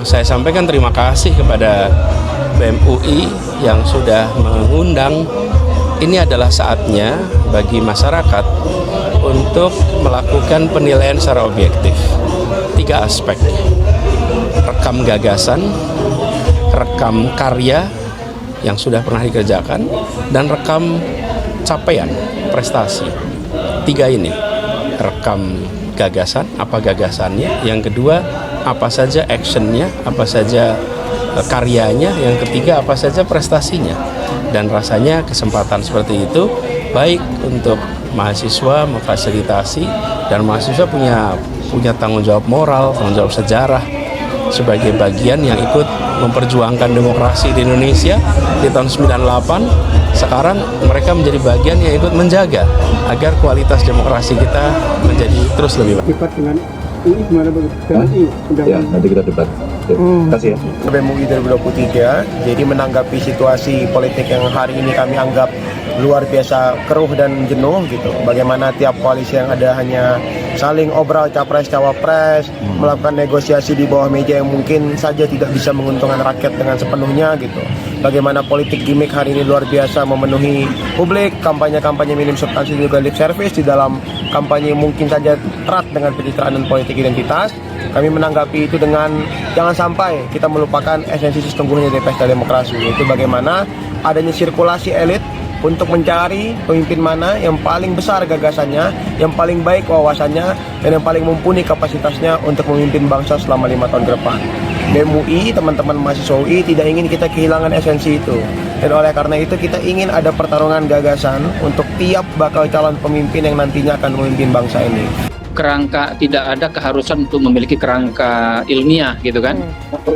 Saya sampaikan terima kasih kepada BEM UI yang sudah mengundang. Ini adalah saatnya bagi masyarakat untuk melakukan penilaian secara objektif. 3 aspek: rekam gagasan, rekam karya yang sudah pernah dikerjakan, dan rekam capaian prestasi. 3 ini, rekam gagasan, apa gagasannya; yang kedua, apa saja actionnya, apa saja karyanya; yang ketiga, apa saja prestasinya. Dan rasanya kesempatan seperti itu baik untuk mahasiswa memfasilitasi, dan mahasiswa punya tanggung jawab moral, tanggung jawab sejarah sebagai bagian yang ikut memperjuangkan demokrasi di Indonesia di tahun 98. Sekarang mereka menjadi bagian yang ikut menjaga agar kualitas demokrasi kita menjadi terus lebih baik. Debat dengan UI gimana Bang? Ya, nanti kita debat. Terima kasih ya. BEM UI 2023, jadi menanggapi situasi politik yang hari ini kami anggap luar biasa keruh dan jenuh gitu. Bagaimana tiap koalisi yang ada hanya saling obrol capres cawapres, melakukan negosiasi di bawah meja yang mungkin saja tidak bisa menguntungkan rakyat dengan sepenuhnya gitu. Bagaimana politik gimmick hari ini luar biasa memenuhi publik, kampanye-kampanye minim substansi juga lip service di dalam kampanye mungkin saja erat dengan pencitraan dan politik identitas. Kami menanggapi itu dengan jangan sampai kita melupakan esensi sesungguhnya dari pesta demokrasi, yaitu bagaimana adanya sirkulasi elit untuk mencari pemimpin mana yang paling besar gagasannya, yang paling baik wawasannya, dan yang paling mumpuni kapasitasnya untuk memimpin bangsa selama 5 tahun ke depan. BEM UI, teman-teman mahasiswa UI tidak ingin kita kehilangan esensi itu. Dan oleh karena itu kita ingin ada pertarungan gagasan untuk tiap bakal calon pemimpin yang nantinya akan memimpin bangsa ini. Kerangka, tidak ada keharusan untuk memiliki kerangka ilmiah gitu kan.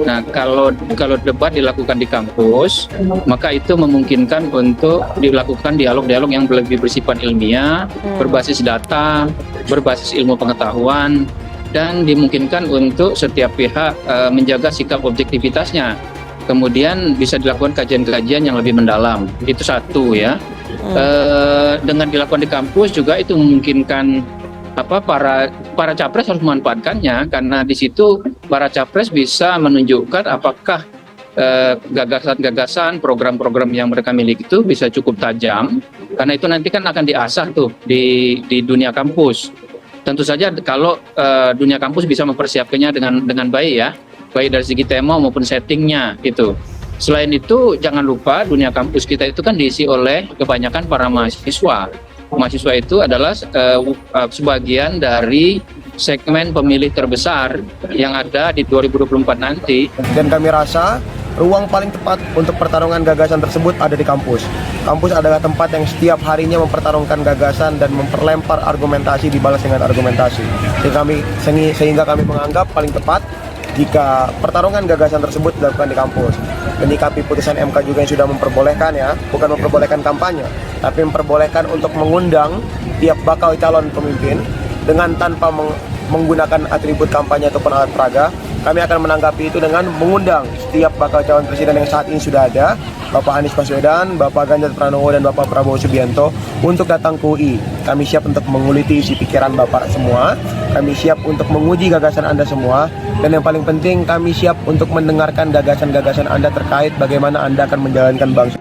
Nah, kalau debat dilakukan di kampus, maka itu memungkinkan untuk dilakukan dialog-dialog yang lebih bersifat ilmiah, berbasis data, berbasis ilmu pengetahuan, dan dimungkinkan untuk setiap pihak menjaga sikap objektivitasnya. Kemudian bisa dilakukan kajian-kajian yang lebih mendalam. Itu satu ya. Dengan dilakukan di kampus juga itu memungkinkan para capres harus memanfaatkannya, karena di situ para capres bisa menunjukkan apakah gagasan-gagasan, program-program yang mereka miliki itu bisa cukup tajam, karena itu nanti kan akan diasah tuh di dunia kampus. Tentu saja kalau dunia kampus bisa mempersiapkannya dengan baik ya, baik dari segi tema maupun settingnya gitu. Selain itu jangan lupa dunia kampus kita itu kan diisi oleh kebanyakan para mahasiswa. Mahasiswa itu adalah sebagian dari segmen pemilih terbesar yang ada di 2024 nanti. Dan kami rasa ruang paling tepat untuk pertarungan gagasan tersebut ada di kampus. Kampus adalah tempat yang setiap harinya mempertarungkan gagasan dan memperlempar argumentasi dibalas dengan argumentasi. Sehingga kami menganggap paling tepat jika pertarungan gagasan tersebut dilakukan di kampus. Menyikapi putusan MK juga yang sudah memperbolehkan ya, bukan memperbolehkan kampanye, tapi memperbolehkan untuk mengundang tiap bakal calon pemimpin dengan tanpa menggunakan atribut kampanye ataupun alat peraga. Kami akan menanggapi itu dengan mengundang setiap bakal calon presiden yang saat ini sudah ada, Bapak Anies Baswedan, Bapak Ganjar Pranowo, dan Bapak Prabowo Subianto untuk datang ke UI. Kami siap untuk menguliti isi pikiran Bapak semua, kami siap untuk menguji gagasan Anda semua, dan yang paling penting kami siap untuk mendengarkan gagasan-gagasan Anda terkait bagaimana Anda akan menjalankan bangsa.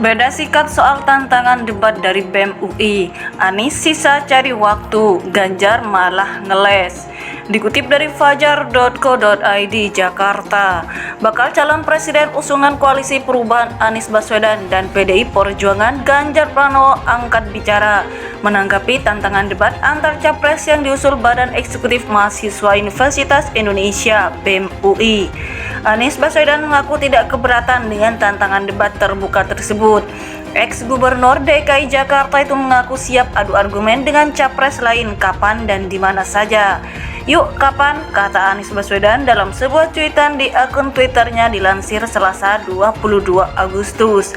Beda sikap soal tantangan debat dari BEM UI. Anies sisa cari waktu, Ganjar malah ngeles. Dikutip dari fajar.co.id Jakarta, bakal calon presiden usungan Koalisi Perubahan Anies Baswedan dan PDI Perjuangan Ganjar Pranowo angkat bicara menanggapi tantangan debat antar capres yang diusul Badan Eksekutif Mahasiswa Universitas Indonesia BEM UI. Anies Baswedan mengaku tidak keberatan dengan tantangan debat terbuka tersebut. Ex-Gubernur DKI Jakarta itu mengaku siap adu argumen dengan capres lain kapan dan di mana saja. Yuk kapan, kata Anies Baswedan dalam sebuah cuitan di akun Twitternya dilansir Selasa 22 Agustus.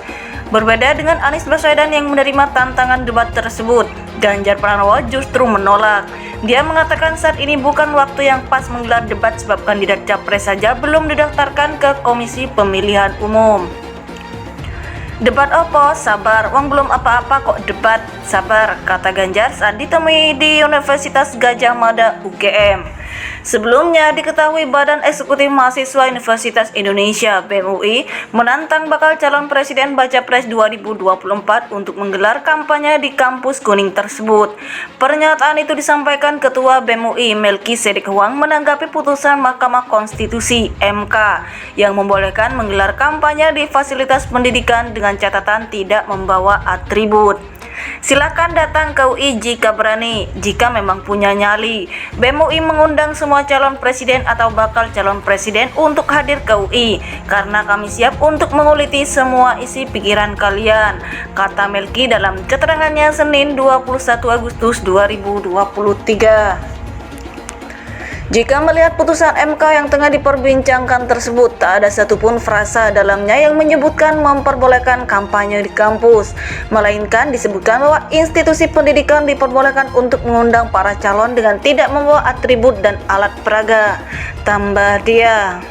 Berbeda dengan Anies Baswedan yang menerima tantangan debat tersebut, Ganjar Pranowo justru menolak. Dia mengatakan saat ini bukan waktu yang pas menggelar debat sebab kandidat capres saja belum didaftarkan ke Komisi Pemilihan Umum. Debat apa? Sabar, wong belum apa-apa kok debat. Sabar, kata Ganjar saat ditemui di Universitas Gadjah Mada UGM. Sebelumnya diketahui Badan Eksekutif Mahasiswa Universitas Indonesia (BEM) menantang bakal calon presiden Baca Pres 2024 untuk menggelar kampanye di kampus Kuning tersebut. Pernyataan itu disampaikan Ketua BEM Melki Sedek Huang menanggapi putusan Mahkamah Konstitusi (MK) yang membolehkan menggelar kampanye di fasilitas pendidikan dengan catatan tidak membawa atribut. Silakan datang ke UI jika berani, jika memang punya nyali. BEM UI mengundang semua calon presiden atau bakal calon presiden untuk hadir ke UI, karena kami siap untuk menguliti semua isi pikiran kalian, kata Melki dalam keterangannya Senin 21 Agustus 2023. Jika melihat putusan MK yang tengah diperbincangkan tersebut, tak ada satupun frasa dalamnya yang menyebutkan memperbolehkan kampanye di kampus, melainkan disebutkan bahwa institusi pendidikan diperbolehkan untuk mengundang para calon dengan tidak membawa atribut dan alat peraga, tambah dia.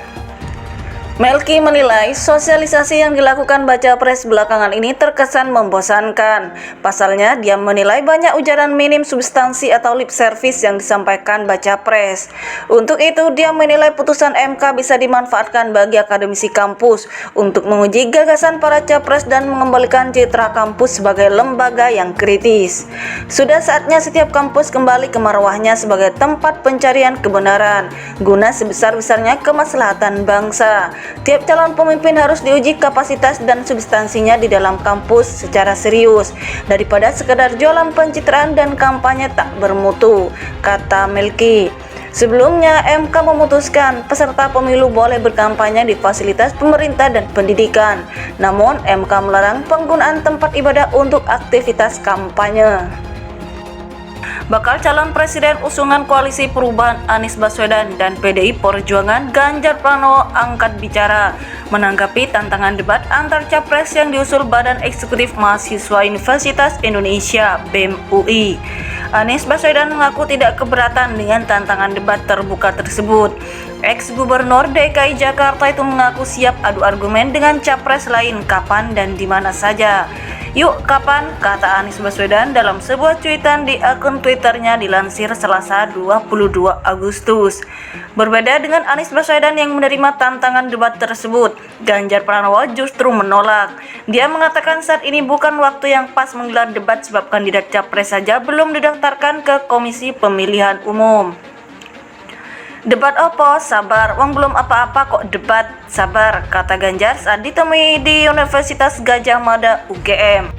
Melki menilai sosialisasi yang dilakukan Baca Pres belakangan ini terkesan membosankan. Pasalnya, dia menilai banyak ujaran minim substansi atau lip service yang disampaikan Baca Pres. Untuk itu, dia menilai putusan MK bisa dimanfaatkan bagi akademisi kampus untuk menguji gagasan para capres dan mengembalikan citra kampus sebagai lembaga yang kritis. Sudah saatnya setiap kampus kembali ke marwahnya sebagai tempat pencarian kebenaran, guna sebesar-besarnya kemaslahatan bangsa. Tiap calon pemimpin harus diuji kapasitas dan substansinya di dalam kampus secara serius, daripada sekadar jualan pencitraan dan kampanye tak bermutu, kata Melki. Sebelumnya, MK memutuskan peserta pemilu boleh berkampanye di fasilitas pemerintah dan pendidikan. Namun, MK melarang penggunaan tempat ibadah untuk aktivitas kampanye. Bakal calon presiden usungan Koalisi Perubahan Anies Baswedan dan PDI Perjuangan Ganjar Pranowo angkat bicara menanggapi tantangan debat antar capres yang diusul Badan Eksekutif Mahasiswa Universitas Indonesia (BEM UI). Anies Baswedan mengaku tidak keberatan dengan tantangan debat terbuka tersebut. Ex-Gubernur DKI Jakarta itu mengaku siap adu argumen dengan capres lain kapan dan di mana saja. Yuk kapan, kata Anies Baswedan dalam sebuah cuitan di akun Twitternya dilansir Selasa 22 Agustus. Berbeda dengan Anies Baswedan yang menerima tantangan debat tersebut, Ganjar Pranowo justru menolak. Dia mengatakan saat ini bukan waktu yang pas menggelar debat sebab kandidat capres saja belum didaftarkan ke Komisi Pemilihan Umum. Debat opo? Sabar, wong belum apa-apa kok debat. Sabar, kata Ganjar saat ditemui di Universitas Gadjah Mada UGM.